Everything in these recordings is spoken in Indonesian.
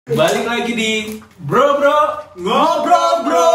Balik lagi di Bro Ngobrol Bro.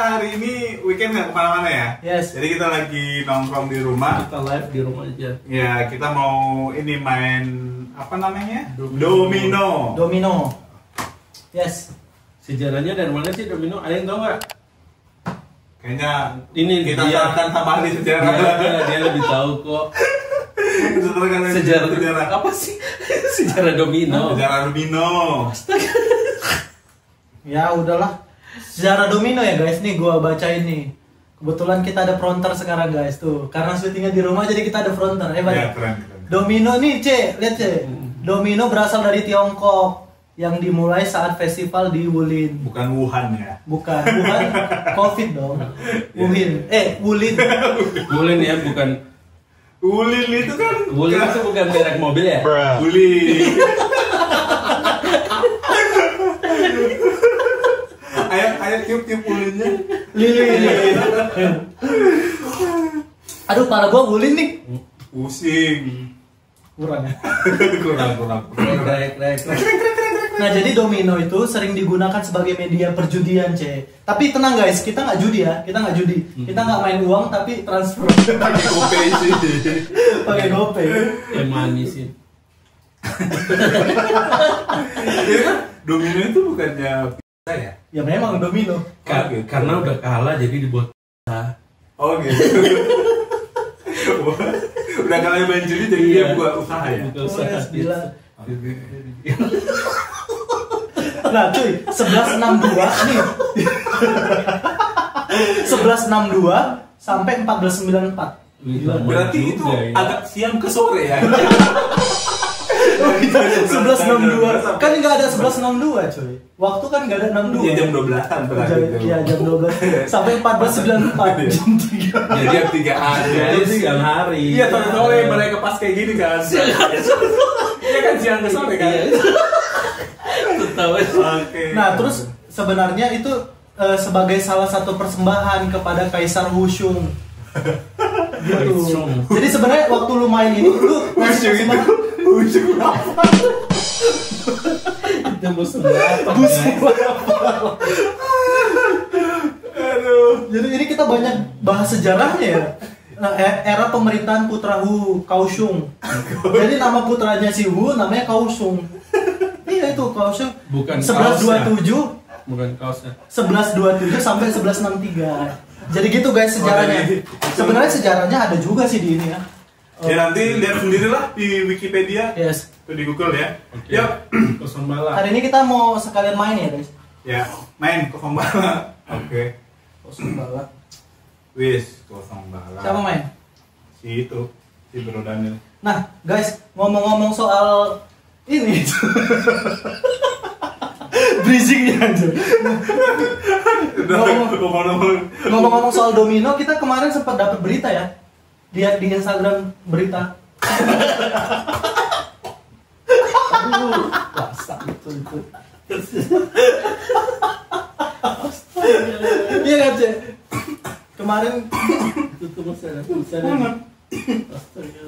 Hari ini weekend nggak kemana-mana ya? Yes. Jadi kita lagi nongkrong di rumah. Kita live di rumah aja. Ya, kita mau ini main apa namanya? Domino. Yes. Sejarahnya dari mana sih domino? Ada yang tahu nggak? Kayaknya Ini kita dia. akan tambah di sejarah. Dia lebih tahu kok. Sejarah apa sih? Sejarah domino. Sejarah domino. Ya udahlah. Sejarah domino ya guys, nih gua bacain nih. Kebetulan kita ada fronter sekarang guys tuh. Karena syutingnya di rumah jadi kita ada fronter. Ya, Banyak. keren. Domino nih, lihat Domino berasal dari Tiongkok yang dimulai saat festival di Wulin. Bukan Wuhan ya. Bukan Covid dong. Wulin. Wulin ya, bukan. Wulin itu kan. Wulin itu bukan merek mobil ya? Wulin. Ayo tiup Wulinnya. Lilin. Aduh, pala gua Wulin nih. Pusing. Kurang ya. Kurang. Rek. Nah, jadi domino itu sering digunakan sebagai media perjudian, Tapi tenang guys, kita nggak judi ya, kita nggak main uang tapi transfer. Pakai GoPay sih. Pakai GoPay. Manis sih. Jadi kan domino itu bukannya pizza ya? Ya memang domino. Karena udah kalah jadi dibuat pizza. Oh gitu. Udah kalah main judi jadi dia buat usaha ya? Bukan usaha Gila. Nah cuy, 1162 nih. 1162 sampai 1494. Berarti itu agak siang ke sore ya? 1162 kan nggak ada 1162 cuy. Waktu kan nggak ada 62. Iya jam 12-an berarti itu. Iya jam 12 sampai 1494 jam 3. Jadi jam 3 aja. Jadi siang hari. Iya sore mereka pas kayak gini kan. Iya kan siang ke sore kan. Oke. Nah terus sebenarnya itu sebagai salah satu persembahan kepada Kaisar Wushung. Gitu. Jadi sebenarnya waktu lu main ini lu ngasih persembahan. Wushung apa? Itu musuh apa? Aduh. Jadi ini kita banyak bahas sejarahnya ya. Era pemerintahan putra Wu Kaohsiung. Jadi nama putranya si Wu namanya Kaohsiung. Iya itu Kaohsiung. Bukan 1127. Bukan kaosnya. 1127 sampai 1163. Jadi gitu guys sejarahnya. Sebenarnya sejarahnya ada juga sih di ini ya. Ya nanti lihat sendirilah di Wikipedia. Yes. Itu di Google ya. Oke. Yuk. Kosong bala. Hari ini kita mau sekalian main ya guys. Ya, main kosong bala. Oke. Kosong bala. Wis, kosong bala. Siapa main? Si Bro Daniel. Nah, guys, ngomong-ngomong soal ini. Bridgingnya aja. Ngomong-ngomong soal domino, kita kemarin sempat dapat berita ya. Lihat di Instagram berita. Aduh, basah itu. Iya kan, Cek? Kemarin Itu masalah Astaga,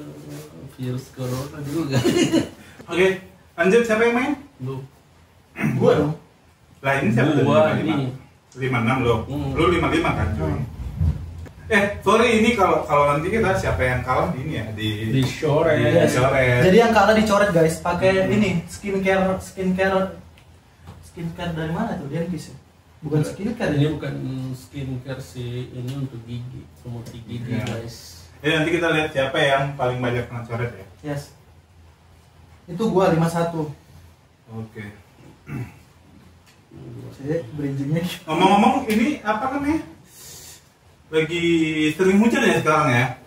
virus corona juga. Oke, lanjut siapa yang main? Lu. gua dong. Lah ini siapa? Gua ini. 56 lo. Lu 55 kan, cuy. Sorry ini kalau nanti kita siapa yang kalah di ini ya Di sore. Dicoret. Jadi yang kalah dicoret guys, pakai ini skincare dari mana tuh? Dentist ya? Bukan skincare Ini ya? bukan skincare sih, ini untuk gigi, semua gigi Ya. guys. Nanti kita lihat siapa yang paling banyak kena coret ya. Yes. Itu gua 51. Oke. Bridgingnya. Ngomong-ngomong ini apa namanya? Lagi sering hujan ya sekarang ya?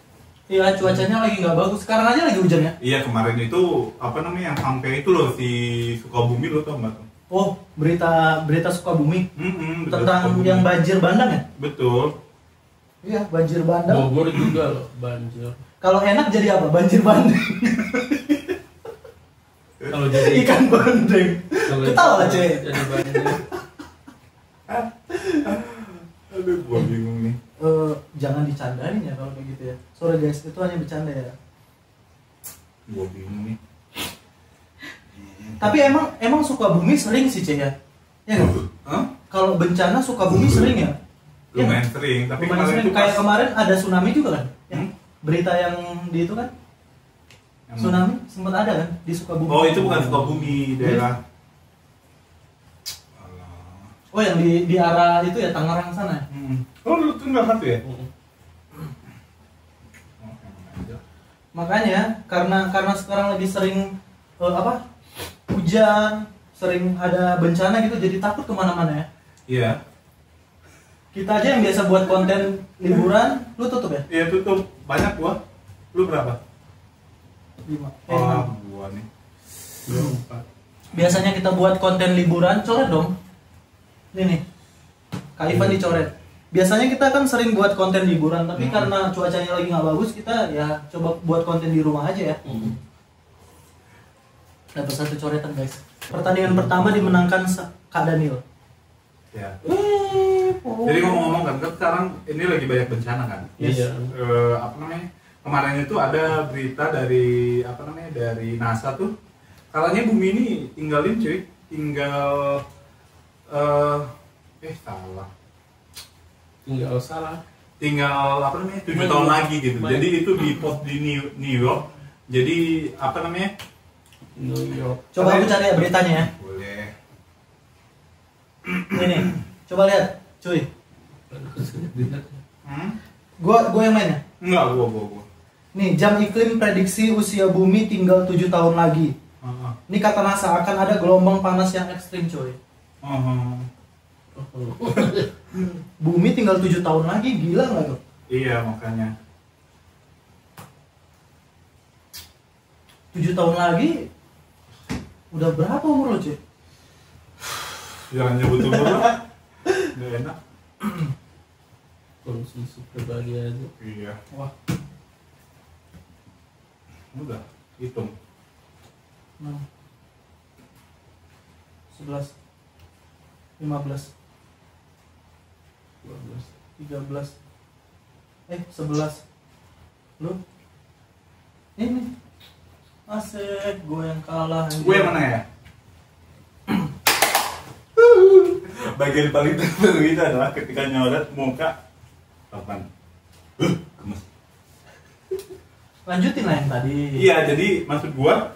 Iya, cuacanya lagi nggak bagus. Sekarang aja lagi hujan ya. Iya, kemarin itu apa namanya yang sampai itu loh si Sukabumi lo tau nggak tuh? Oh, berita Sukabumi Betul, tentang Sukabumi. yang banjir bandang ya? Betul. Iya, banjir bandang. Bogor juga loh banjir. Kalau enak jadi apa? Banjir bandeng. Kalau jadi Ikan bandeng. kalau Ketawa lah, cuy. jadi banjir. Aduh, gua bingung nih. Jangan dicandain ya kalau kayak gitu ya. Sorry guys, itu hanya bercanda ya. Gua bingung nih. Tapi emang Sukabumi sering sih, Cek ya. Ya nggak? Hah? Kalau bencana Sukabumi sering ya? Ya Lumayan nggak? sering, tapi Lumayan kemarin sering. itu Kayak pas kemarin ada tsunami juga kan? Ya. Hmm? Berita yang di itu kan? yang- Tsunami sempat ada kan di Sukabumi. Oh, itu bukan Sukabumi, daerah. Alah. Oh, yang di arah itu ya Tangerang sana. Ya? Oh, lu tinggal satu ya? Mm. Oh, emang aja. Makanya karena sekarang lagi sering hujan, sering ada bencana gitu, jadi takut kemana-mana ya. Iya. Kita aja yang biasa buat konten liburan, lu tutup ya? Iya, tutup. Banyak gua. Lu berapa? 5. Gua nih. Biasanya kita buat konten liburan, coret dong. Ini nih, Kak Ivan dicoret. Biasanya kita kan sering buat konten liburan, tapi karena cuacanya lagi nggak bagus, kita ya coba buat konten di rumah aja ya. Dapat 1 coretan guys. Pertandingan pertama dimenangkan Kak Daniel. Ya. Jadi ngomong-ngomong kan sekarang ini lagi banyak bencana kan. Iya. Apa namanya? Kemarin itu ada berita dari apa namanya? Dari NASA tuh. Katanya bumi ini tinggalin cuy, tinggal salah. Tinggal salah. Tinggal apa namanya? 7 tahun lagi gitu. Jadi itu di post di New York. Jadi apa namanya? New York. Coba aku cari ya beritanya ya. Boleh. Ini, coba lihat, cuy. Hmm? Gua yang main ya. Enggak, gua. Nih, jam iklim prediksi usia bumi tinggal 7 tahun lagi. Ini kata NASA akan ada gelombang panas yang ekstrim, coy. Bumi tinggal 7 tahun lagi, gila nggak tuh? Iya, makanya. 7 tahun lagi, udah berapa umur lo, cuy? Jangan nyebut umur lah. Nggak enak. Konsumsi pribadi aja. Iya. Wah, Udah, hitung. 6, 11, 15, 13, 11. Lu? Ini. Asik, gue yang kalah. Gue yang menang ya? Bagian paling terseru itu adalah ketika nyoret muka kapan? Gemes. Lanjutin lah yang tadi. Iya, jadi maksud gua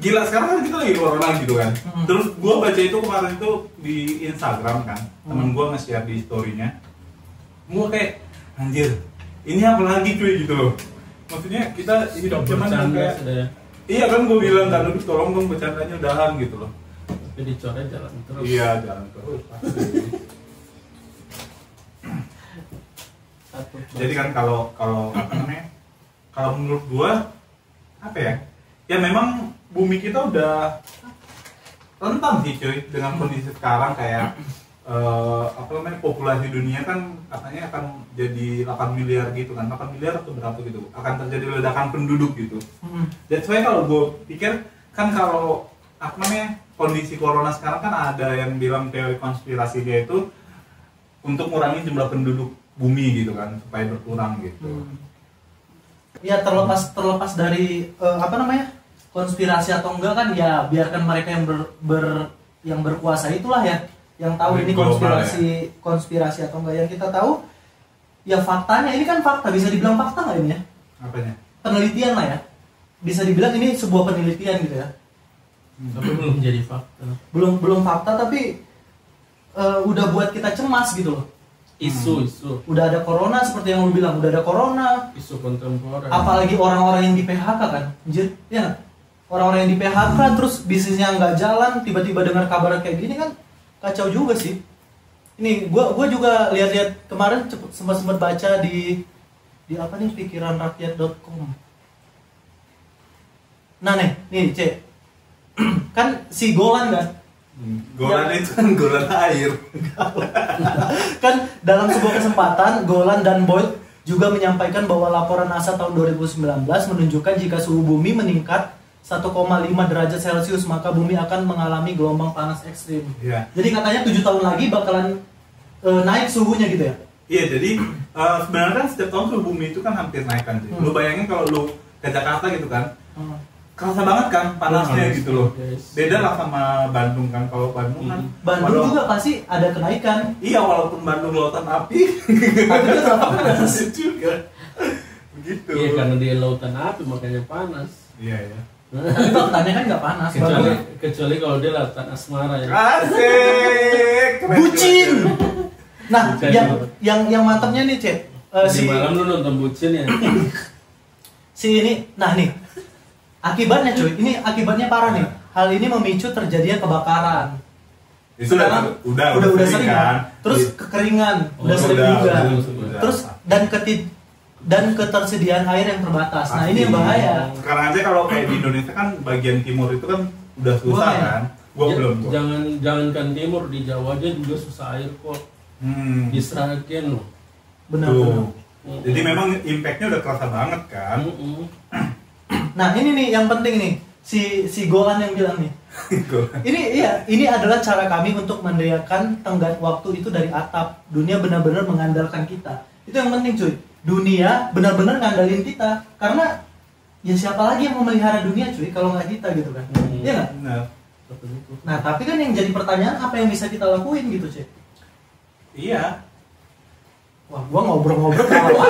gila sekarang kan kita lagi corona gitu kan. Terus gua baca itu kemarin itu di Instagram kan. Temen gua nge-share di story-nya. Gua kayak anjir, ini apa lagi cuy gitu loh. Maksudnya kita hidup cuman Bercanda kayak sudah ya. iya kan gua bilang kan, aduh tolong dong bercandanya udahan gitu loh. Tapi dicoret jalan terus. Iya, jalan terus pasti. Satu. Jadi kan kalau apa namanya? Kalau menurut gua apa ya? Ya memang bumi kita udah rentan sih cuy dengan kondisi sekarang kayak apa namanya populasi dunia kan katanya akan jadi 8 miliar gitu kan, 8 miliar atau berapa gitu akan terjadi ledakan penduduk gitu. That's why kalau gue pikir kan kalau apa namanya kondisi corona sekarang kan ada yang bilang teori konspirasi dia itu untuk mengurangi jumlah penduduk bumi gitu kan supaya berkurang gitu. Ya terlepas dari apa namanya konspirasi atau enggak kan ya biarkan mereka yang yang berkuasa itulah ya yang tahu ini Global, konspirasi atau enggak. Yang kita tahu ya faktanya, ini kan fakta, bisa dibilang fakta nggak ini ya? Apanya? Penelitian lah ya, bisa dibilang ini sebuah penelitian gitu ya. Tapi belum jadi fakta. Belum fakta tapi udah buat kita cemas gitu loh. Isu. Udah ada corona seperti yang lu bilang, udah ada corona. Isu kontemporer. Apalagi orang-orang yang di PHK kan, anjir, ya nggak? Orang-orang yang di PHK terus bisnisnya nggak jalan, tiba-tiba dengar kabar kayak gini kan kacau juga sih. Ini gua juga lihat-lihat kemarin sempat baca di di apa nih pikiranrakyat.com. Nah nih Cek. Kan si Golan kan. Golan itu kan golan air. Kan dalam sebuah kesempatan Golan dan Boyd juga menyampaikan bahwa laporan NASA tahun 2019 menunjukkan jika suhu bumi meningkat 1,5 derajat Celcius maka bumi akan mengalami gelombang panas ekstrim. Iya. Jadi katanya 7 tahun lagi bakalan naik suhunya gitu ya? Iya, jadi sebenarnya kan setiap tahun suhu bumi itu kan hampir naik kan. Lu bayangin kalau lu ke Jakarta gitu kan, kerasa banget kan panasnya gitu loh. Beda lah sama Bandung kan. Kalau Bandung kan Bandung juga pasti ada kenaikan. Iya, walaupun Bandung lautan api Tapi itu tetap panas. juga begitu. Iya, karena dia lautan api makanya panas. Iya. Tapi faktanya kan nggak panas. Kecuali kalau dia lautan asmara ya. Asik. Keren Bucin. juga. Nah, Bucin. yang mantapnya nih Cek. Di malam lu nonton Bucin ya. Si ini, nah nih akibatnya cuy, ini akibatnya parah nih. Hal ini memicu terjadinya kebakaran. Itu udah sering kan. Terus kekeringan, udah sering juga. Terus dan ketersediaan air yang terbatas. Nah ini yang bahaya. Sekarang aja kalau kayak di Indonesia kan bagian timur itu kan udah susah kan. Gua belum. Jangankan timur, di Jawa aja juga susah air kok. Diserahin loh. Benar. Jadi memang impactnya udah kerasa banget kan. Nah ini nih yang penting nih, si Golan yang bilang nih. Ini adalah cara kami untuk meneriakan tenggat waktu itu dari atap. Dunia benar-benar mengandalkan kita. Itu yang penting cuy. Dunia benar-benar ngandalin kita. Karena ya siapa lagi yang mau melihara dunia cuy kalau nggak kita gitu kan. Iya nggak? Benar. Nah tapi kan yang jadi pertanyaan apa yang bisa kita lakuin gitu cuy. Iya. Wah, gua ngobrol-ngobrol apa?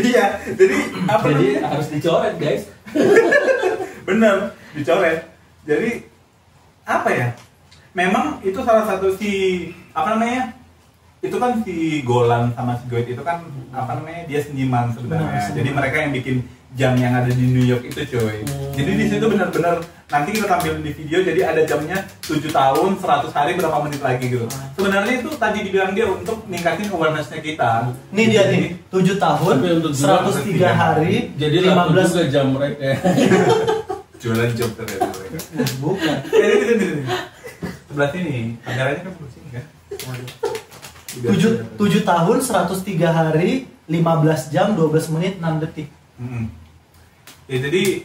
Iya, jadi apa? Jadi harus dicoret guys. Bener, dicoret. Jadi apa ya? Memang itu salah satu apa namanya? Itu kan si Golan sama si Goit itu kan apa namanya? Dia seniman sebenarnya. Jadi mereka yang bikin jam yang ada di New York itu cuy. Jadi di situ benar-benar nanti kita tampilin di video, jadi ada jamnya 7 tahun 100 hari berapa menit lagi gitu. Sebenarnya itu tadi dibilang dia untuk ningkatin awareness-nya kita. Ini dia nih, 7 tahun, 103 hari, Jadi 15 juga jam mereka. Jualan job ternyata. Bukan. Ini. Sebelah sini, kameranya kan sebelah sini kan. 7 tahun, 103 hari, 15 jam, 12 menit, 6 detik. Ya jadi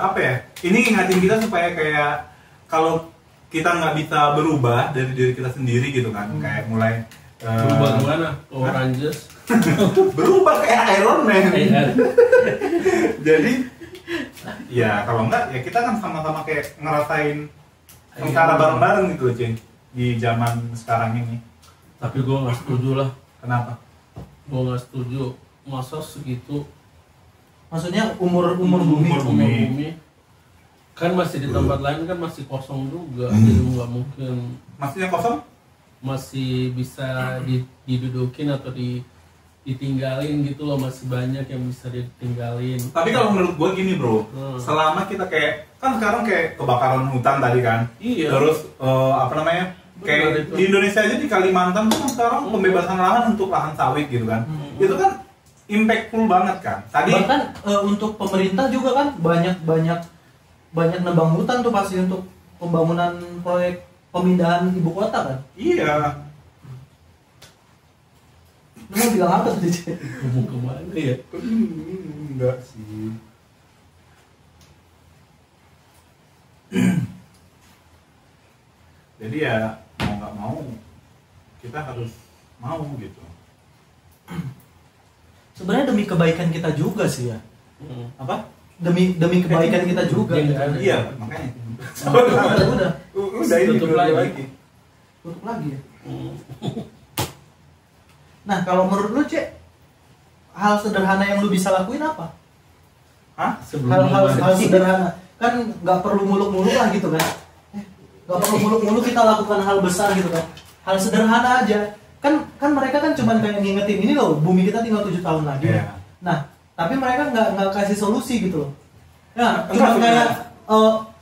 apa ya? Ini ngingatin kita supaya kayak kalau kita nggak bisa berubah dari diri kita sendiri gitu kan, kayak mulai Berubah kemana? Power Rangers. berubah kayak Iron Man. Jadi ya kalau enggak ya kita kan sama-sama kayak ngerasain sengsara bareng-bareng gitu loh Cing, di zaman sekarang ini. Tapi gue nggak setuju lah. Kenapa? Gue nggak setuju. Masa segitu? Maksudnya umur bumi. Umur bumi kan masih di tempat lain kan masih kosong juga, jadi nggak mungkin. Maksudnya kosong? Masih bisa didudukin atau ditinggalin gitu loh, masih banyak yang bisa ditinggalin. Tapi kalau menurut gue gini bro, selama kita kayak kan sekarang kayak kebakaran hutan tadi kan, Iya. Terus apa namanya? Kayak di Indonesia aja di Kalimantan tuh kan sekarang pembebasan lahan untuk lahan sawit gitu kan, itu kan impactful banget kan. Tadi Bahkan untuk pemerintah juga kan banyak nebang hutan tuh pasti untuk pembangunan proyek pemindahan ibu kota kan. iya. Lu mau bilang apa tadi? Mau kemana ya? Enggak sih. Jadi ya mau nggak mau kita harus mau gitu. Sebenarnya demi kebaikan kita juga sih ya. Apa? Demi kebaikan kita juga. Iya, makanya. Udah ini Tutup lagi. tutup lagi ya. Nah kalau menurut lu Cek, hal sederhana yang lu bisa lakuin apa? Hah? Hal sederhana kan nggak perlu muluk-muluk lah gitu kan. Nggak perlu muluk-muluk kita lakukan hal besar gitu kan. Hal sederhana aja. Kan mereka kan cuma kayak ngingetin ini loh, bumi kita tinggal 7 tahun lagi. Yeah. Nah tapi mereka nggak kasih solusi gitu loh. Nah Enggak, cuma kayak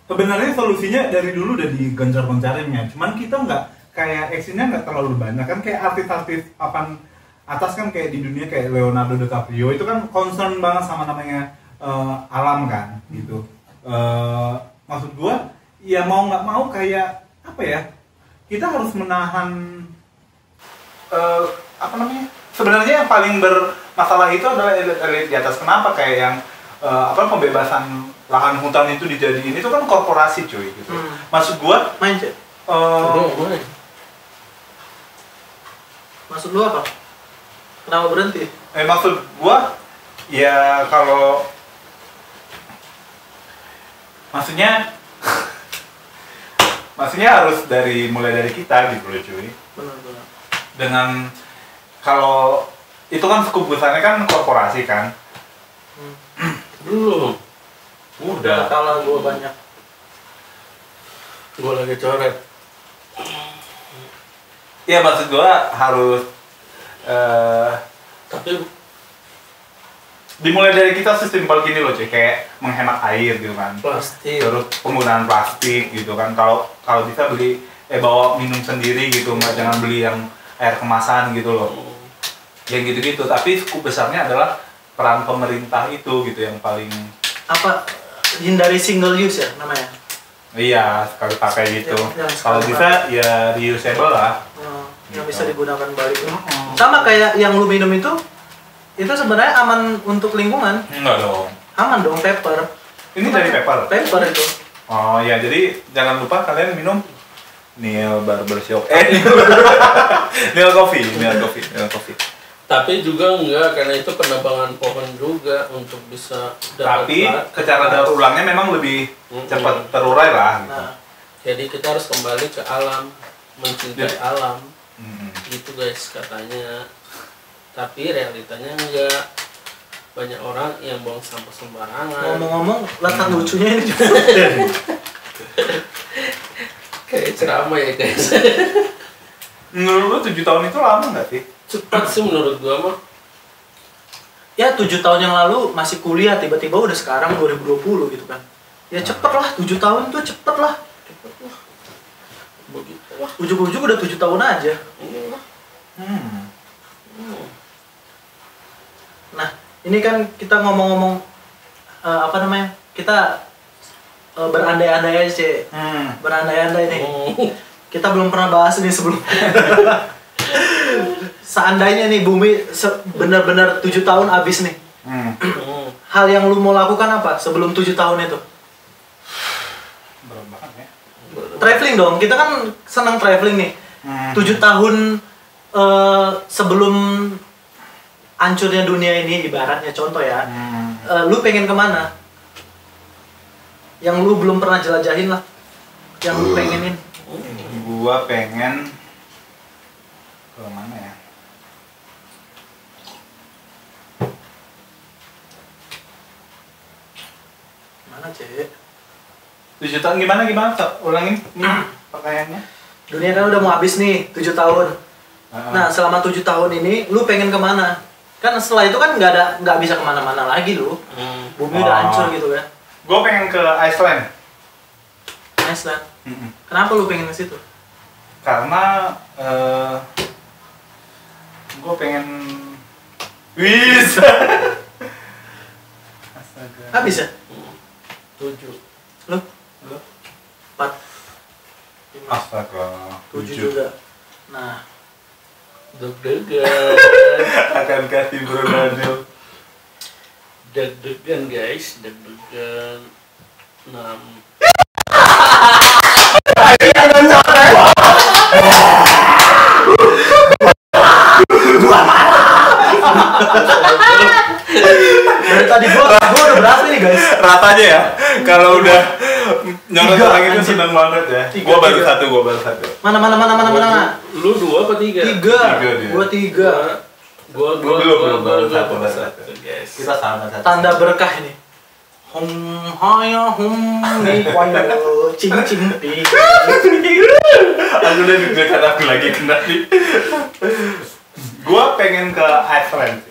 sebenarnya solusinya dari dulu udah digencar-gencarinnya, cuman kita nggak kayak actionnya nggak terlalu banyak kan, kayak artis-artis papan atas kan kayak di dunia kayak Leonardo DiCaprio itu kan concern banget sama namanya alam kan gitu. Maksud gua ya mau nggak mau kayak apa ya, kita harus menahan apa namanya, sebenarnya yang paling bermasalah itu adalah elit di atas. Kenapa kayak yang pembebasan lahan hutan itu dijadiin itu kan korporasi cuy gitu. Maksud gua mindset. Maksud lu apa? Kenapa berhenti? Maksud gua ya kalau maksudnya harus mulai dari kita gitu loh cuy. Benar. Dengan kalau itu kan skup besarnya kan korporasi kan. Belum. Udah. Kalah gua banyak. Gua lagi coret. Iya maksud gua harus Tapi dimulai dari kita sesimpel gini loh cuy, kayak menghemat air gitu kan. plastik. Terus penggunaan plastik gitu kan. Kalau bisa beli bawa minum sendiri gitu, nggak jangan beli yang air kemasan gitu loh. Yang gitu-gitu, tapi skup besarnya adalah peran pemerintah itu gitu yang paling Apa, hindari single use ya namanya? iya sekali pakai gitu. Yang Kalau sekali bisa ya reusable lah. Yang bisa digunakan balik. Sama kayak yang lu minum itu sebenarnya aman untuk lingkungan. Enggak dong. Aman dong, paper. Ini dari paper. Paper itu. Oh ya, jadi jangan lupa kalian minum Neil Barbershop. Neil Coffee. Tapi juga enggak, karena itu penebangan pohon juga untuk bisa Tapi dapat secara daur ulangnya memang lebih cepat terurai lah gitu. Nah, jadi kita harus kembali ke alam, mencintai alam. Hmm. Gitu guys katanya. Tapi realitanya enggak. Banyak orang yang buang sampah sembarangan. ngomong-ngomong, letak lucunya ini juga. Kayak ceramah ya guys. Menurut lu 7 tahun itu lama nggak sih? Cepat sih menurut gua mah. Ya 7 tahun yang lalu masih kuliah, tiba-tiba udah sekarang 2020 gitu kan. Ya cepet lah, 7 tahun tuh cepet lah. Begitu lah. Ujuk-ujuk udah 7 tahun aja. Iya. Nah, ini kan kita ngomong-ngomong apa namanya? Kita berandai-andai aja sih. Berandai-andai nih. Kita belum pernah bahas ini sebelumnya. Seandainya nih bumi benar-benar 7 tahun habis nih. Hal yang lu mau lakukan apa sebelum 7 tahun itu? Berat banget ya. Traveling dong, kita kan senang traveling nih. 7 tahun sebelum hancurnya dunia ini, ibaratnya contoh ya. Lu pengen kemana? Yang lu belum pernah jelajahin lah. Yang lu pengenin. Gua pengen ke mana ya? Mana, Cek? 7 tahun gimana? Ulangin pertanyaannya. Dunia kan udah mau habis nih, 7 tahun. Nah, selama 7 tahun ini, lu pengen kemana? Kan setelah itu kan nggak bisa kemana-mana lagi lu. Bumi udah hancur gitu kan. Gue pengen ke Iceland. Iceland. Kenapa lu pengen ke situ? Karena gue pengen bisa. Astaga. Habis ya? 7. Lu? 4. 5. Astaga. 7 juga. Nah, Deg-degan. Akan kasih Bronadil. Deg-degan guys, deg-degan. 6. dari tadi gua udah berapa nih guys? Rata aja ya. Kalau udah nyorot Tiga, orang itu anjing. seneng banget ya. Tiga, Gua baru tiga. satu. Mana? Lu 2 apa 3? 3. Tiga dia. Gua 3. Gua belum baru satu. guys. Kita sama satu. Tanda berkah ini. Hum haya hum ni kwayo cing cing pi. Aku udah deg-degan aku lagi kena nih. Gua pengen ke Iceland sih.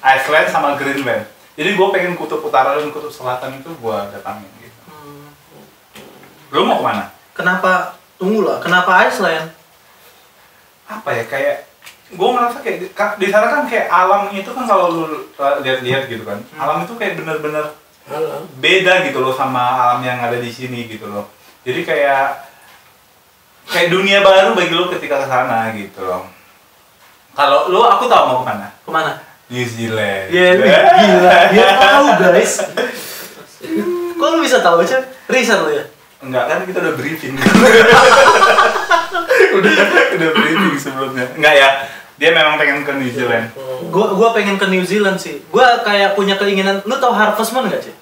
Iceland sama Greenland. Jadi gua pengen kutub utara dan kutub selatan itu gua datangin gitu. Lu mau kemana? Kenapa? Tunggu lah. Kenapa Iceland? Apa ya, kayak gue ngerasa kayak di sana kan kayak alam itu kan kalau lu lihat-lihat gitu kan, alam itu kayak bener-bener beda gitu loh sama alam yang ada di sini gitu loh. Jadi kayak dunia baru bagi lo ketika ke sana gitu loh. Kalau lo, aku tahu mau kemana? Kemana? New Zealand. Ya, gila. Dia tahu guys. Kok lu bisa tahu aja? Riset lo ya? Enggak kan kita udah briefing. udah briefing sebelumnya. Enggak ya. Dia memang pengen ke New Zealand. Gua pengen ke New Zealand sih. Gua kayak punya keinginan. Lu tahu Harvest Moon enggak sih?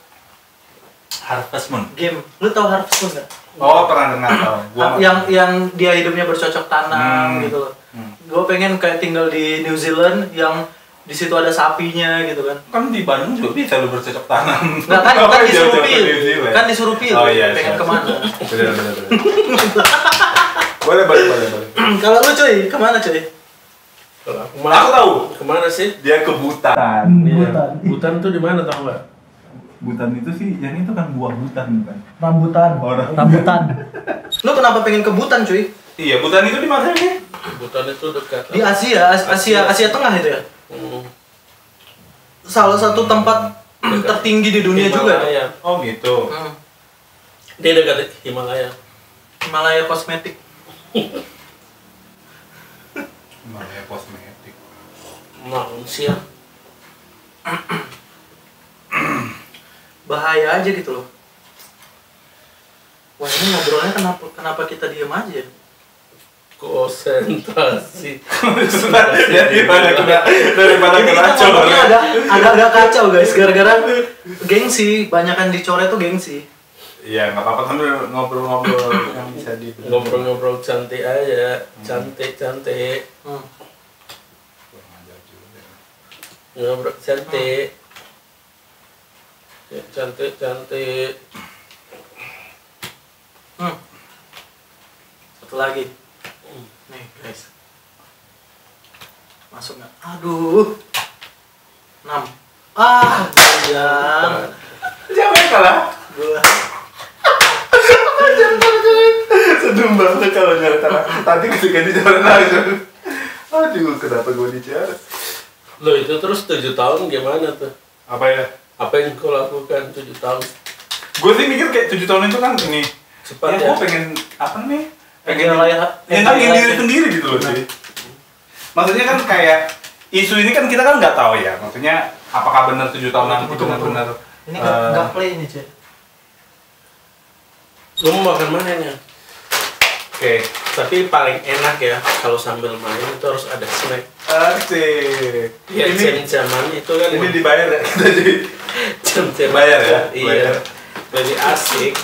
Harvest Moon. Game. Lu tahu Harvest Moon enggak? Oh, pernah dengar tahu. Yang dia hidupnya bercocok tanam gitu loh. Gue pengen kayak tinggal di New Zealand yang di situ ada sapinya gitu kan. Kan di Bandung juga bisa lu bercocok tanam. Nggak kan disuruh pilih. Kan disuruh pilih. Oh iya. Pengen kemana? Boleh. Kalau lu cuy, kemana cuy? Kalau Aku tahu. Kemana sih? Dia ke Butan. Iya. Butan tuh di mana tau nggak? Butan itu sih, yang itu kan buah hutan bukan? Rambutan. Oh, Rambutan. Lu kenapa pengen ke Butan cuy? Iya, Butan itu di mana sih? Butan itu dekat. Di Asia Tengah itu ya? Salah satu tempat tertinggi di dunia juga. Himalaya. Oh gitu. Dia dekat Himalaya. Himalaya kosmetik. Himalaya kosmetik. Manusia. Bahaya aja gitu loh. Wah ini ngobrolnya kenapa kita diem aja? Konsentrasi. Daripada Ini kita kacau. ngomongnya agak kacau guys, gara-gara gengsi, banyakan dicoret tuh gengsi. Iya, nggak apa-apa sambil ngobrol-ngobrol yang bisa di Ngobrol-ngobrol cantik aja, cantik. Ngobrol cantik. Ya, cantik. Satu lagi. Nih guys. Masuk nggak? Aduh. 6. Jangan. Siapa yang kalah? Gua. Sedih banget kalau nyata. Tadi ketika dicoret langsung. Aduh, kenapa gue dicoret? Loh itu terus 7 tahun gimana tuh? Apa ya? Apa yang kau lakukan 7 tahun? Gue sih mikir kayak 7 tahun itu kan ini Cepat ya, ya. gue pengen apa nih? Pengen nyenangin diri sendiri gitu loh sih. Maksudnya kan kayak isu ini kan kita kan nggak tahu ya. Maksudnya apakah benar 7 tahun nanti benar-benar Ini nggak play ini cuy. Lu mau makan mananya? Oke. Tapi paling enak ya kalau sambil main itu harus ada snack. Asik. Ya jam-jaman itu kan Ini dibayar ya kita jadi jam-jam bayar ya? Iya. Bayar. Lebih asik.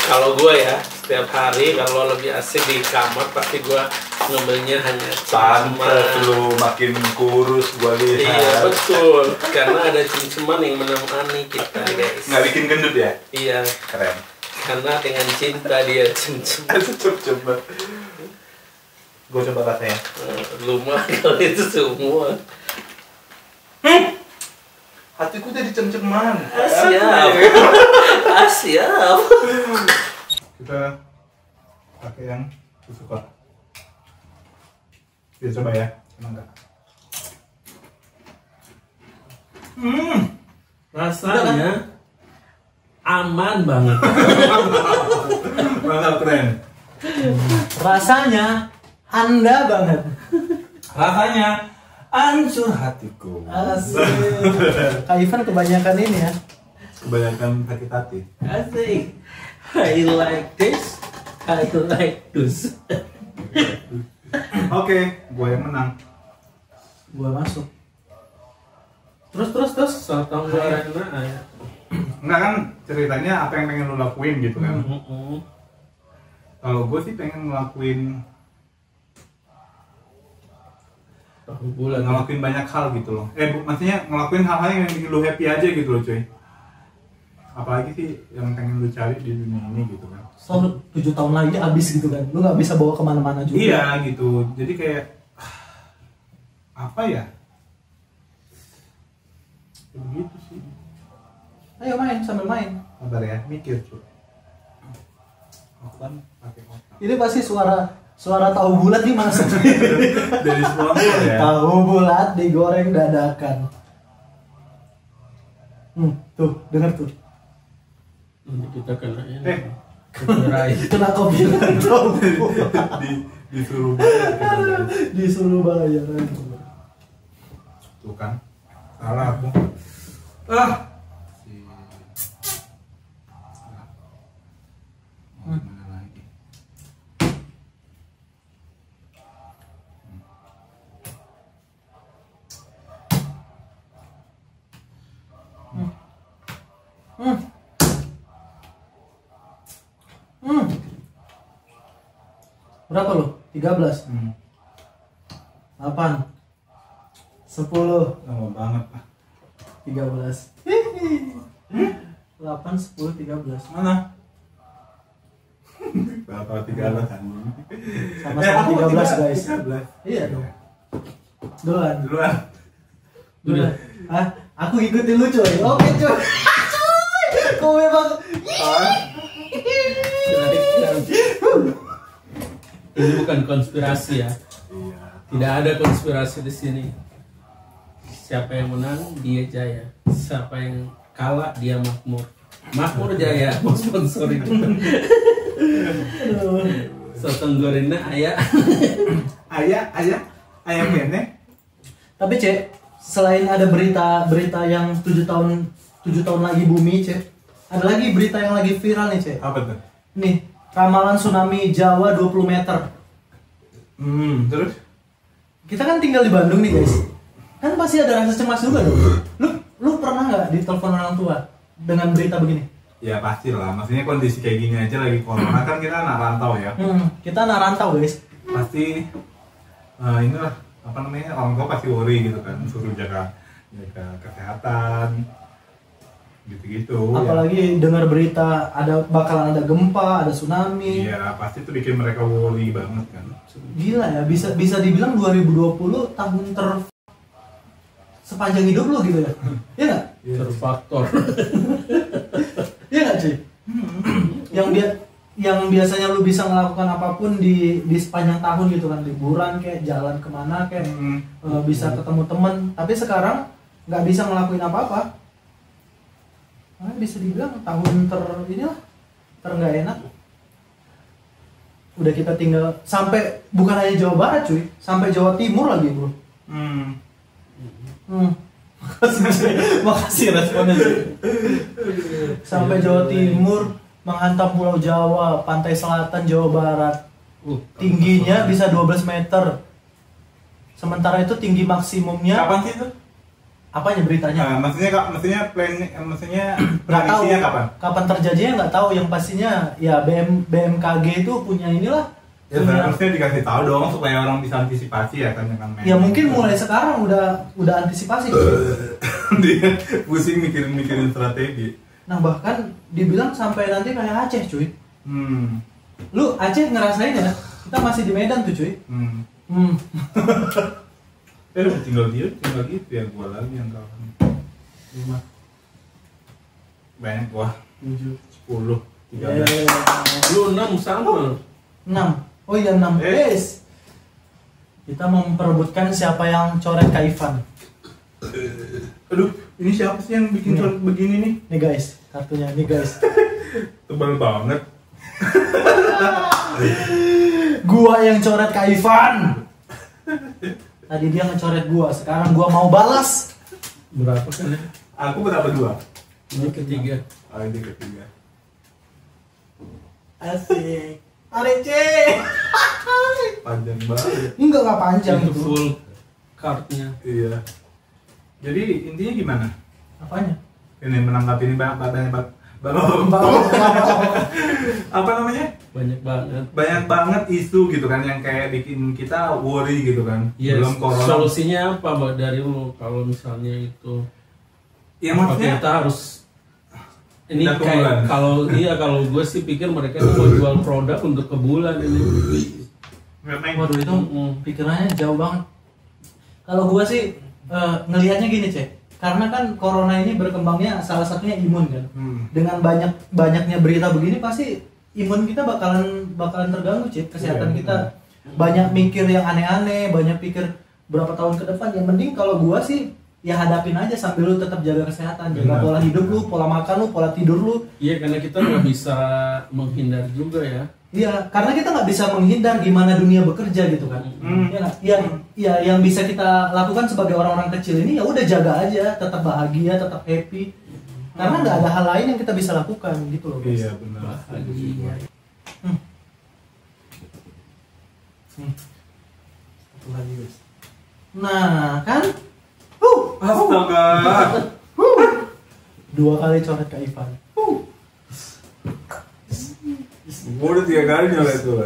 Kalau gua ya setiap hari kalau lebih asik di kamar pasti gua ngambilnya hanya pantes lu makin kurus gua lihat. Iya betul. Karena ada cem-ceman yang menemani kita guys. Nggak bikin gendut ya? Iya. Keren. Karena dengan cinta dia cem-ceman. Coba. Gua coba rasanya. Lumah kalau itu semua. Hatiku jadi cem-ceman. Siap. Siap. Kita pakai yang suka. Kita coba ya, emang enggak? Rasanya aman banget. Mantap, keren. Rasanya Anda banget. Rasanya hancur hatiku. Asik. Kak Ivan kebanyakan ini ya. Kebanyakan sakit hati. Asik. I like this. I like this. Oke, gue yang menang. Gua masuk. Terus sotong gorengnya ya. Enggak kan ceritanya apa yang pengen lo lakuin gitu kan. Kalau gue sih pengen ngelakuin ngelakuin banyak hal gitu loh. Maksudnya ngelakuin hal-hal yang bikin lo happy aja gitu loh cuy. Apalagi sih yang pengen lo cari di dunia ini gitu kan. So 7 tahun lagi abis gitu kan. Lu nggak bisa bawa kemana-mana juga. Iya gitu. Jadi kayak apa ya? Begitu sih. Ayo main sambil main. Sabar ya, mikir cuy. Aku kan pakai otak. Ini pasti suara Suara tahu bulat nih masuk. Dari sponsor ya. Tahu bulat digoreng dadakan. Tuh, dengar tuh. Nanti kita kena ini. Eh. Copyright. Kena copyright tahu. Disuruh bayar kita, guys. Disuruh bayar. Tuh kan. Salah aku. Mau gimana lagi? Berapa lo? 13. 8. 10. Lama banget lah. 13. 8, 10, 13. Mana? Berapa 13 anjing? Sama-sama 13 guys. 13. Iya dong. Duluan. Duluan. Hah? Aku ikutin lu coy. Oke coy. Kau memang. Ini bukan konspirasi ya. Iya. Tidak ada konspirasi di sini. Siapa yang menang dia jaya. Siapa yang kalah dia makmur. Makmur jaya mau sponsori kita. Sotong gorengnya ayah. Ayah kene. Tapi Cek, selain ada berita yang 7 tahun lagi bumi Cek, ada lagi berita yang lagi viral nih Cek. Apa tuh? Nih, ramalan tsunami Jawa 20 meter. Terus? Kita kan tinggal di Bandung nih guys. Kan pasti ada rasa cemas juga dong. Lu pernah nggak ditelepon orang tua dengan berita begini? Ya pasti lah, maksudnya kondisi kayak gini aja lagi corona kan kita anak rantau ya. Kita anak rantau guys. Pasti inilah apa namanya, orang tua pasti worry gitu kan, suruh jaga kesehatan gitu-gitu. Apalagi dengar berita bakalan ada gempa, ada tsunami. Iya, pasti itu bikin mereka worry banget kan. Gila ya, bisa dibilang 2020 tahun sepanjang hidup lo gitu ya. Iya nggak? Terfaktor. Iya nggak cuy? Yang biasanya lu bisa melakukan apapun di sepanjang tahun gitu kan, liburan kayak jalan kemana kayak bisa ketemu temen, tapi sekarang nggak bisa ngelakuin apa-apa. Nah, bisa dibilang tahun nggak enak. Udah kita tinggal sampai bukan hanya Jawa Barat cuy, sampai Jawa Timur lagi bro. Makasih responnya. Sampai Jawa Timur menghantam Pulau Jawa, pantai selatan Jawa Barat. Tingginya bisa 12 meter. Sementara itu tinggi maksimumnya. Kapan sih itu? Apanya beritanya? Maksudnya Prediksinya kapan? Kapan terjadinya nggak tahu. Yang pastinya ya BMKG itu punya inilah. Ya seharusnya dikasih tahu dong supaya orang bisa antisipasi ya kan dengan Ya mungkin mulai sekarang udah antisipasi. Dia pusing mikirin strategi. Nah bahkan dibilang sampai nanti kayak Aceh cuy. Lu Aceh ngerasain ya? Kita masih di Medan tuh cuy. Tinggal gitu ya, gua lagi yang kawan 5 banyak gua 7, 10, 13. Lu 6 sama. 6. Oh iya 6. Yes. Kita memperebutkan siapa yang coret Kaifan. Aduh, ini siapa sih yang bikin coret begini nih? Nih guys, kartunya nih guys. Tebal banget. Gua yang coret Kaifan. Tadi dia ngecoret gua, sekarang gua mau balas. Berapa kan ya? Aku berapa 2? Ini ketiga. Oh, ini ketiga. Asik. Arece. Panjang banget. Nggak panjang Itu itu. full cardnya. Iya. Jadi intinya gimana? Apanya? Ini menanggapi ini banyak apa namanya? Banyak banget isu gitu kan yang kayak bikin kita worry gitu kan. Yes. Belum corona. Solusinya apa Mbak, dari lu kalau misalnya itu? Ya maksudnya kita harus ini pindah ke kayak bulan. kalau gue sih pikir mereka itu mau jual produk untuk ke bulan ini. Waduh itu pikirannya jauh banget. Kalau gua sih ngelihatnya gini cek, karena kan corona ini berkembangnya salah satunya imun kan. Dengan banyaknya berita begini pasti imun kita bakalan terganggu cek, kesehatan kita banyak mikir yang aneh-aneh, banyak pikir berapa tahun ke depan. Yang penting kalau gua sih ya hadapin aja sambil lu tetap jaga kesehatan, jaga Benar. pola hidup lu, pola makan lu, pola tidur lu. Iya, karena kita nggak bisa menghindar juga ya. Iya, karena kita nggak bisa menghindar gimana dunia bekerja gitu kan. Ya, nggak? Ya, yang bisa kita lakukan sebagai orang-orang kecil ini ya udah jaga aja, tetap bahagia, tetap happy. Karena nggak ada hal lain yang kita bisa lakukan gitu loh, guys. Iya benar. Bahagia. Satu lagi, guys. Nah, kan? Astaga. 2 kali coret Kak Ivan. Gue udah 3 kali nyolek tuh.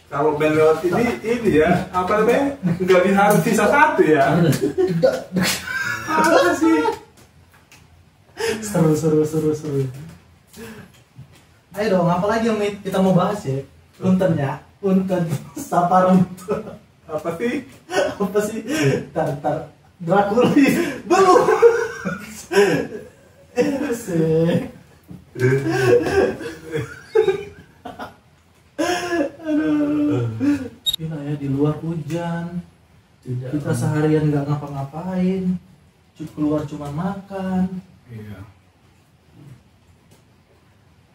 Kalau main lewat ini ya, apa namanya? Nggak bisa harus sisa 1 ya. Apa sih? Seru. Ayo dong, apa lagi yang kita mau bahas ya? Punten ya, punten. Sapar Apa sih? apa sih? Tar. Dracula belum. Sih. Aduh. Gila ya, di luar hujan. Kita seharian nggak ngapa-ngapain. Keluar cuma makan. Iya.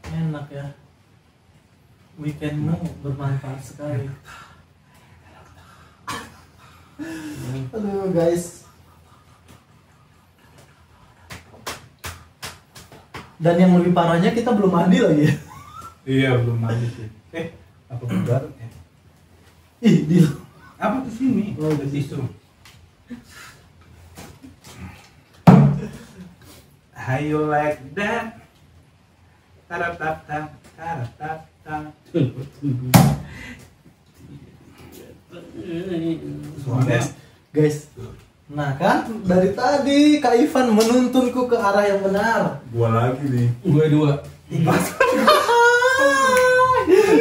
Enak ya. Weekendmu bermanfaat sekali. Aduh guys. Dan yang lebih parahnya kita belum mandi lagi ya. Iya belum mandi sih. Apa benar? Ih, di Apa di sini? Oh, di situ. How you like that? Taratap-tap, taratap-tap. Soalnya guys. Nah kan dari tadi Kak Ivan menuntunku ke arah yang benar. gua lagi nih. Gue 2.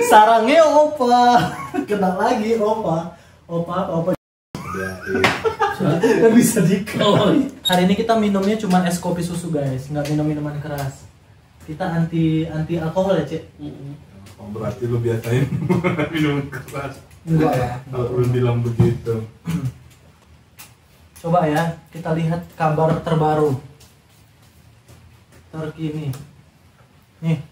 Sarangnya opa. Kena lagi opa. Opa. Gak bisa Oh, Hari ini kita minumnya cuma es kopi susu guys, nggak minum minuman keras. Kita anti alkohol ya Cek. Oh, berarti lu biasain minum keras. Enggak ya. Kalau lu bilang begitu. Coba ya kita lihat kabar terbaru terkini. Nih.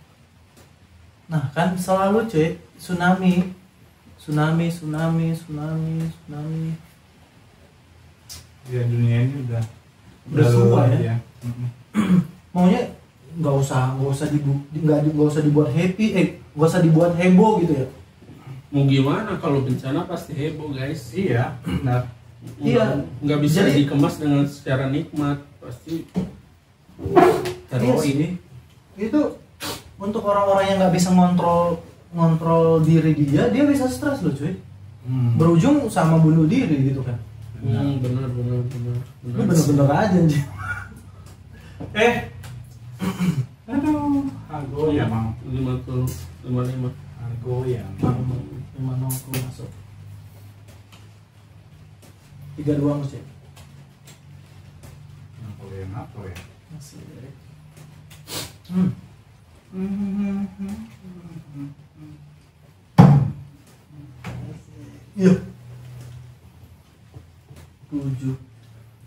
Nah kan selalu Cek tsunami. Ya dunia ini udah semua lelah ya. Maunya nggak usah dibuat happy, nggak usah dibuat heboh gitu ya. mau gimana kalau bencana pasti heboh guys. Iya, benar. Iya. Nggak bisa Jadi- dikemas dengan secara nikmat, pasti Iya terus sih. Itu untuk orang-orang yang nggak bisa ngontrol diri dia bisa stres loh cuy. Berujung sama bunuh diri gitu kan. benar. Lu bener-bener aja anjing. Aduh, aku ya mang. 55. Aku ya Lima nongkrong masuk. 32 masih. Aku yang apa ya? Masih. Iya. 7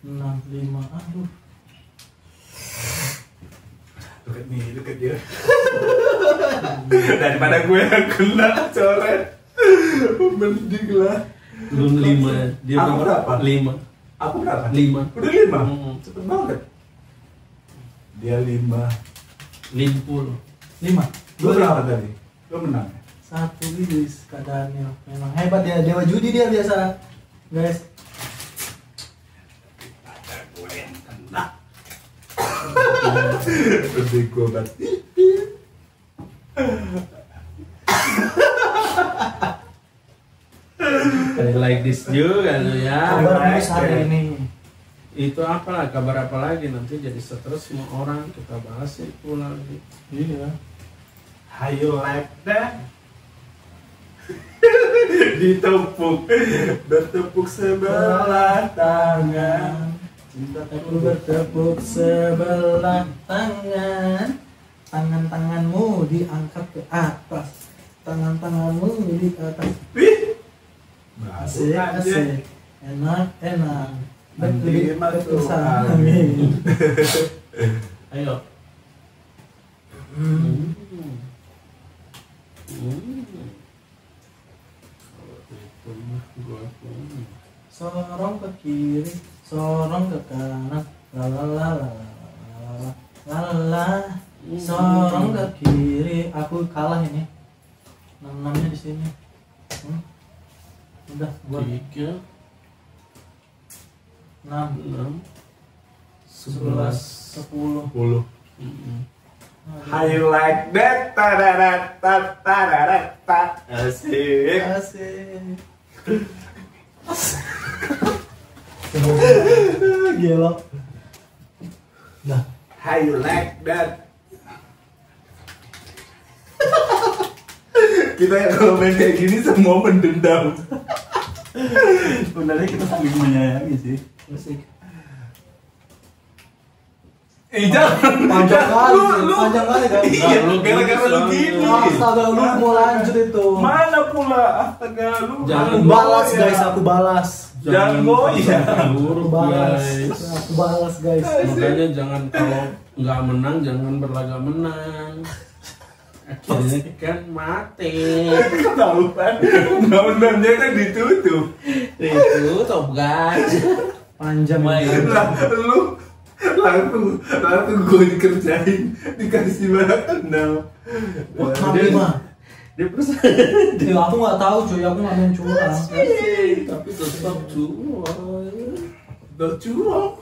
6 5 aduh. Deket dia. Daripada gue yang kena coret. Mending lah. Belum 5. Dia Aku berapa? 5. Aku berapa? 5. Udah 5? Cepet banget. Dia 5. 50. 5. Gue berapa tadi? Lo menang. Satu Wilis Kak Daniel. Memang hebat ya, dewa judi dia biasa. Guys. Ada gue yang kena. Lebih gue berarti. I like this juga lu ya. Kabar news hari ini. Itu apa kabar apa lagi nanti jadi stres semua orang kita bahas itu lagi. Iya. How you like that? Ditepuk, bertepuk sebelah tangan. Cinta aku bertepuk sebelah tangan. Tangan-tanganmu diangkat ke atas. tanganmu milik atas. Wih. Asik, asik. Enak. Mandi masuk angin. Ayo. Sorong ke kiri, sorong ke kanan, la. Sorong ke kiri, aku kalah ini. 6-6-nya di sini. Udah, gua 3, 6, 6, 11, 10. 10. How you like that? Asik. Asik. Gila. Nah, How you like that? Kita kalau main kayak gini semua mendendam. Sebenarnya kita saling menyayangi sih. asik. Jangan Panjang kali kan? Iya, gara-gara lu gini. Astaga, lu mau lanjut itu. Mana pula? Astaga, lu. Jangan Aku balas goyah. guys, aku balas. Jangan goyah. Buruk Aku balas. guys. Aku balas guys. Makanya jangan kalau nggak menang jangan berlagak menang. Akhirnya kan mati. Ketahuan. Undang-undangnya kan ditutup. Itu top guys. Panjang. Main. Lah, lu langsung gue dikerjain, dikasih banyak kenal. Wah, kami mah. Dia persen. Ya, aku nggak tahu cuy, aku nggak main curang. Tapi tetap curang. Udah curang.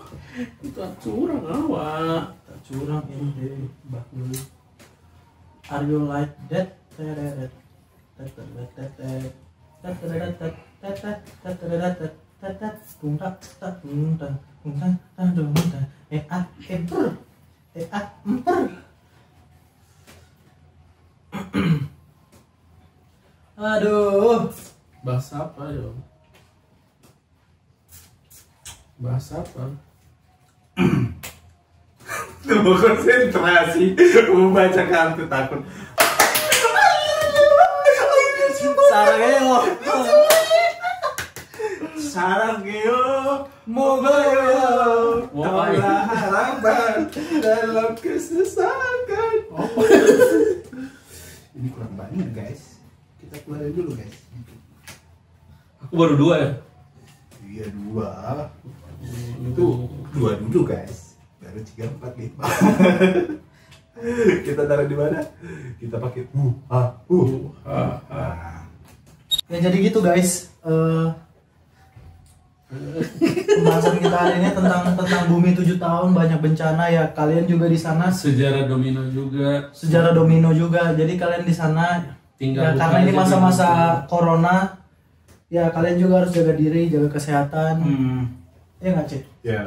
Tetap curang awak. Tak curang ini, bagus. Are you like that? Aduh, Bahasa apa yo? Bahasa apa? Coba konsentrasi, membaca kartu takut. Sarangeo, Sarangeo, Mogoyo. kaulah harapan dalam kesesakan. Ini kurang banyak guys. Kita keluarin dulu guys. Aku baru 2 ya. Iya 2. Itu 2 dulu guys. Baru 3, 4, 5. Kita taruh di mana? Kita pakai Ya jadi gitu guys. Pembahasan kita hari ini tentang bumi 7 tahun, banyak bencana ya. Kalian juga di sana Sejarah domino juga. sejarah domino juga. Jadi kalian di sana Tinggal ya, buka karena ini aja masa-masa dulu. corona, ya kalian juga harus jaga diri, jaga kesehatan. Ya nggak Cik? Ya.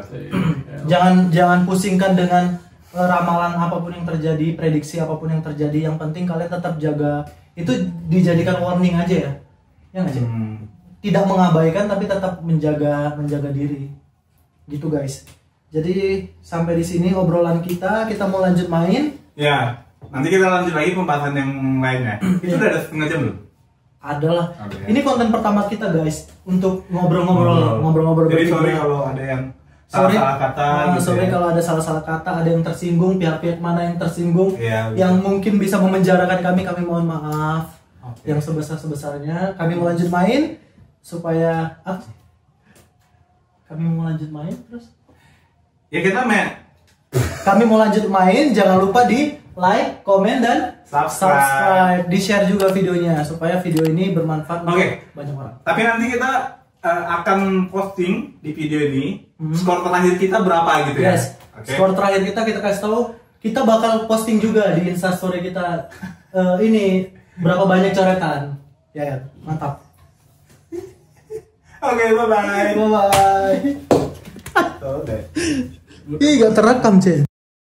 Jangan pusingkan dengan ramalan apapun yang terjadi, prediksi apapun yang terjadi. Yang penting kalian tetap jaga. Itu dijadikan warning aja ya. Ya nggak Cik? Tidak mengabaikan tapi tetap menjaga diri. Gitu guys. Jadi sampai di sini obrolan kita mau lanjut main. Ya. Nanti kita lanjut lagi pembahasan yang lainnya. Itu udah ada setengah jam belum? Adalah. Oke. Ini konten pertama kita guys untuk ngobrol-ngobrol Jadi bertiga. sorry kalau ada yang Sorry, salah kata. gitu sorry ya. kalau ada salah-salah kata, ada yang tersinggung, pihak-pihak mana yang tersinggung, Iya, yang mungkin bisa memenjarakan kami mohon maaf. Oke. Yang sebesar-besarnya, kami mau lanjut main supaya apa sih? Kami mau lanjut main terus. Ya kita Kami mau lanjut main, jangan lupa di like, komen dan Subscribe. di share juga videonya supaya video ini bermanfaat untuk Oke. banyak orang. Tapi nanti kita akan posting di video ini skor terakhir kita berapa gitu ya. Yes. Oke. Skor terakhir kita kasih tahu. Kita bakal posting juga di Instastory kita ini berapa banyak coretan. Ya, mantap. Oke, bye bye. Bye bye. Tuh deh. Ih, gak terekam, Cen.